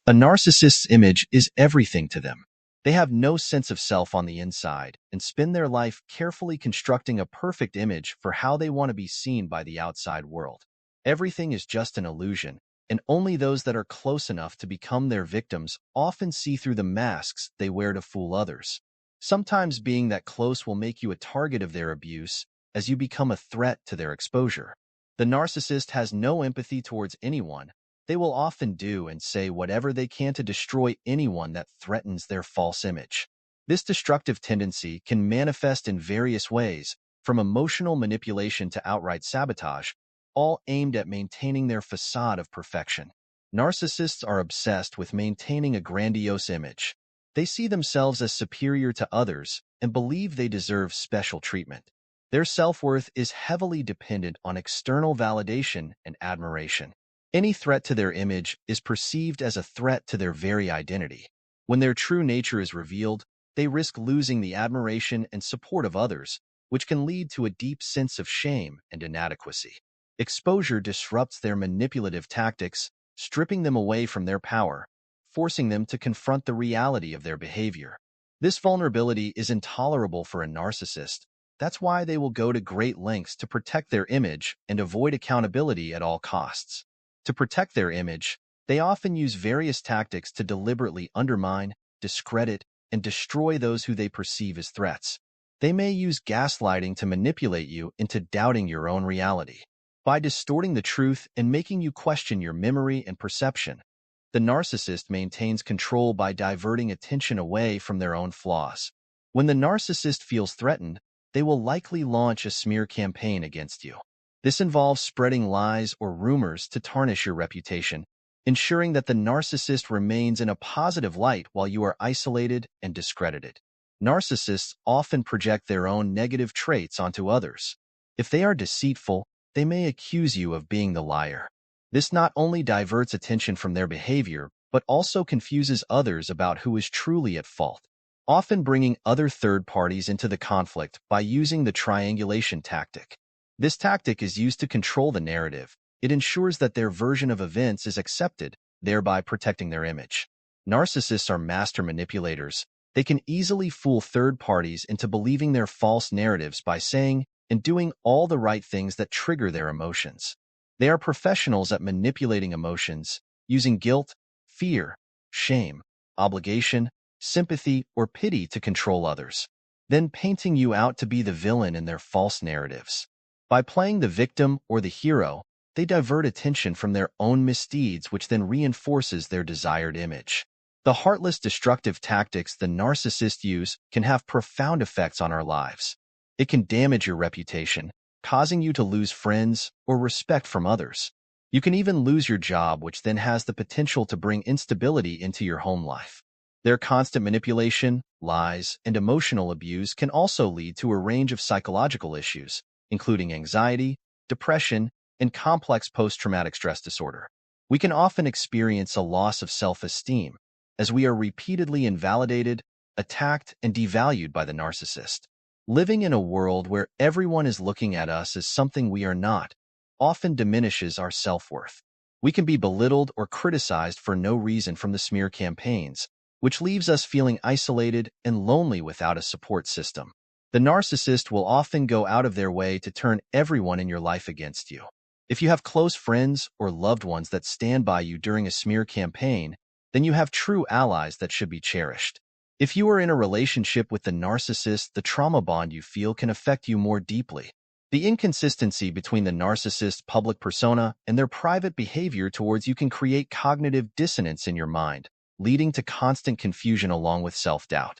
A narcissist's image is everything to them. They have no sense of self on the inside and spend their life carefully constructing a perfect image for how they want to be seen by the outside world. Everything is just an illusion, and only those that are close enough to become their victims often see through the masks they wear to fool others. Sometimes being that close will make you a target of their abuse as you become a threat to their exposure. The narcissist has no empathy towards anyone. They will often do and say whatever they can to destroy anyone that threatens their false image. This destructive tendency can manifest in various ways, from emotional manipulation to outright sabotage, all aimed at maintaining their facade of perfection. Narcissists are obsessed with maintaining a grandiose image. They see themselves as superior to others and believe they deserve special treatment. Their self-worth is heavily dependent on external validation and admiration. Any threat to their image is perceived as a threat to their very identity. When their true nature is revealed, they risk losing the admiration and support of others, which can lead to a deep sense of shame and inadequacy. Exposure disrupts their manipulative tactics, stripping them away from their power, forcing them to confront the reality of their behavior. This vulnerability is intolerable for a narcissist. That's why they will go to great lengths to protect their image and avoid accountability at all costs. To protect their image, they often use various tactics to deliberately undermine, discredit, and destroy those who they perceive as threats. They may use gaslighting to manipulate you into doubting your own reality. By distorting the truth and making you question your memory and perception, the narcissist maintains control by diverting attention away from their own flaws. When the narcissist feels threatened, they will likely launch a smear campaign against you. This involves spreading lies or rumors to tarnish your reputation, ensuring that the narcissist remains in a positive light while you are isolated and discredited. Narcissists often project their own negative traits onto others. If they are deceitful, they may accuse you of being the liar. This not only diverts attention from their behavior, but also confuses others about who is truly at fault, often bringing other third parties into the conflict by using the triangulation tactic. This tactic is used to control the narrative. It ensures that their version of events is accepted, thereby protecting their image. Narcissists are master manipulators. They can easily fool third parties into believing their false narratives by saying and doing all the right things that trigger their emotions. They are professionals at manipulating emotions, using guilt, fear, shame, obligation, sympathy, or pity to control others, then painting you out to be the villain in their false narratives. By playing the victim or the hero, they divert attention from their own misdeeds, which then reinforces their desired image. The heartless, destructive tactics the narcissists use can have profound effects on our lives. It can damage your reputation, causing you to lose friends or respect from others. You can even lose your job, which then has the potential to bring instability into your home life. Their constant manipulation, lies, and emotional abuse can also lead to a range of psychological issues, including anxiety, depression, and complex post-traumatic stress disorder. We can often experience a loss of self-esteem as we are repeatedly invalidated, attacked, and devalued by the narcissist. Living in a world where everyone is looking at us as something we are not often diminishes our self-worth. We can be belittled or criticized for no reason from the smear campaigns, which leaves us feeling isolated and lonely without a support system. The narcissist will often go out of their way to turn everyone in your life against you. If you have close friends or loved ones that stand by you during a smear campaign, then you have true allies that should be cherished. If you are in a relationship with the narcissist, the trauma bond you feel can affect you more deeply. The inconsistency between the narcissist's public persona and their private behavior towards you can create cognitive dissonance in your mind, leading to constant confusion along with self-doubt.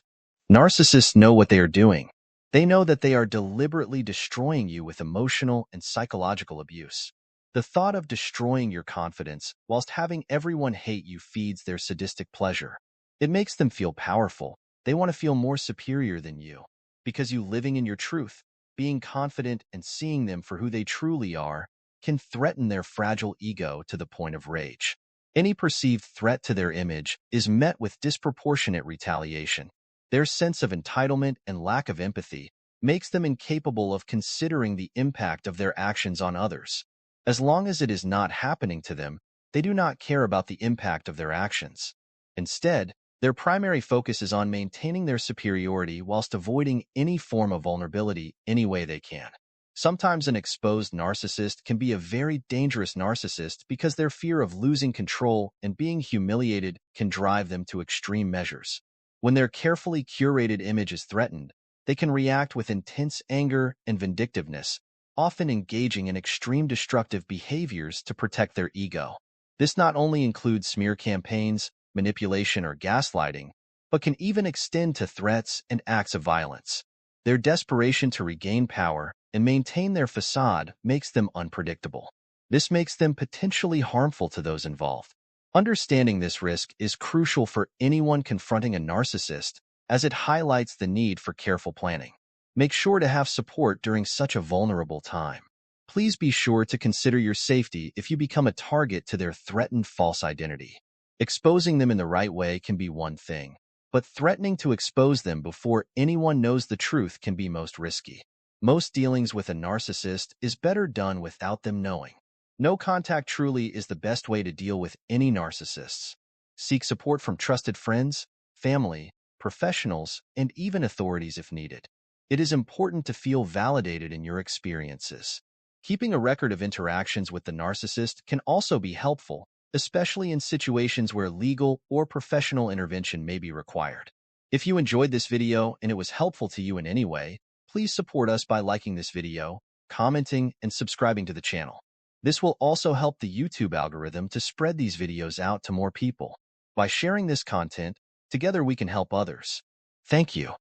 Narcissists know what they are doing. They know that they are deliberately destroying you with emotional and psychological abuse. The thought of destroying your confidence whilst having everyone hate you feeds their sadistic pleasure. It makes them feel powerful. They want to feel more superior than you. Because you living in your truth, being confident and seeing them for who they truly are, can threaten their fragile ego to the point of rage. Any perceived threat to their image is met with disproportionate retaliation. Their sense of entitlement and lack of empathy makes them incapable of considering the impact of their actions on others. As long as it is not happening to them, They do not care about the impact of their actions. Instead, their primary focus is on maintaining their superiority whilst avoiding any form of vulnerability any way they can. Sometimes an exposed narcissist can be a very dangerous narcissist because their fear of losing control and being humiliated can drive them to extreme measures. When their carefully curated image is threatened, they can react with intense anger and vindictiveness, often engaging in extreme destructive behaviors to protect their ego. This not only includes smear campaigns, manipulation, or gaslighting, but can even extend to threats and acts of violence. Their desperation to regain power and maintain their facade makes them unpredictable. This makes them potentially harmful to those involved. Understanding this risk is crucial for anyone confronting a narcissist, as it highlights the need for careful planning. Make sure to have support during such a vulnerable time. Please be sure to consider your safety if you become a target to their threatened false identity. Exposing them in the right way can be one thing, but threatening to expose them before anyone knows the truth can be most risky. Most dealings with a narcissist is better done without them knowing. No contact truly is the best way to deal with any narcissists. Seek support from trusted friends, family, professionals, and even authorities if needed. It is important to feel validated in your experiences. Keeping a record of interactions with the narcissist can also be helpful, especially in situations where legal or professional intervention may be required. If you enjoyed this video and it was helpful to you in any way, please support us by liking this video, commenting, and subscribing to the channel. This will also help the YouTube algorithm to spread these videos out to more people. By sharing this content, together we can help others. Thank you.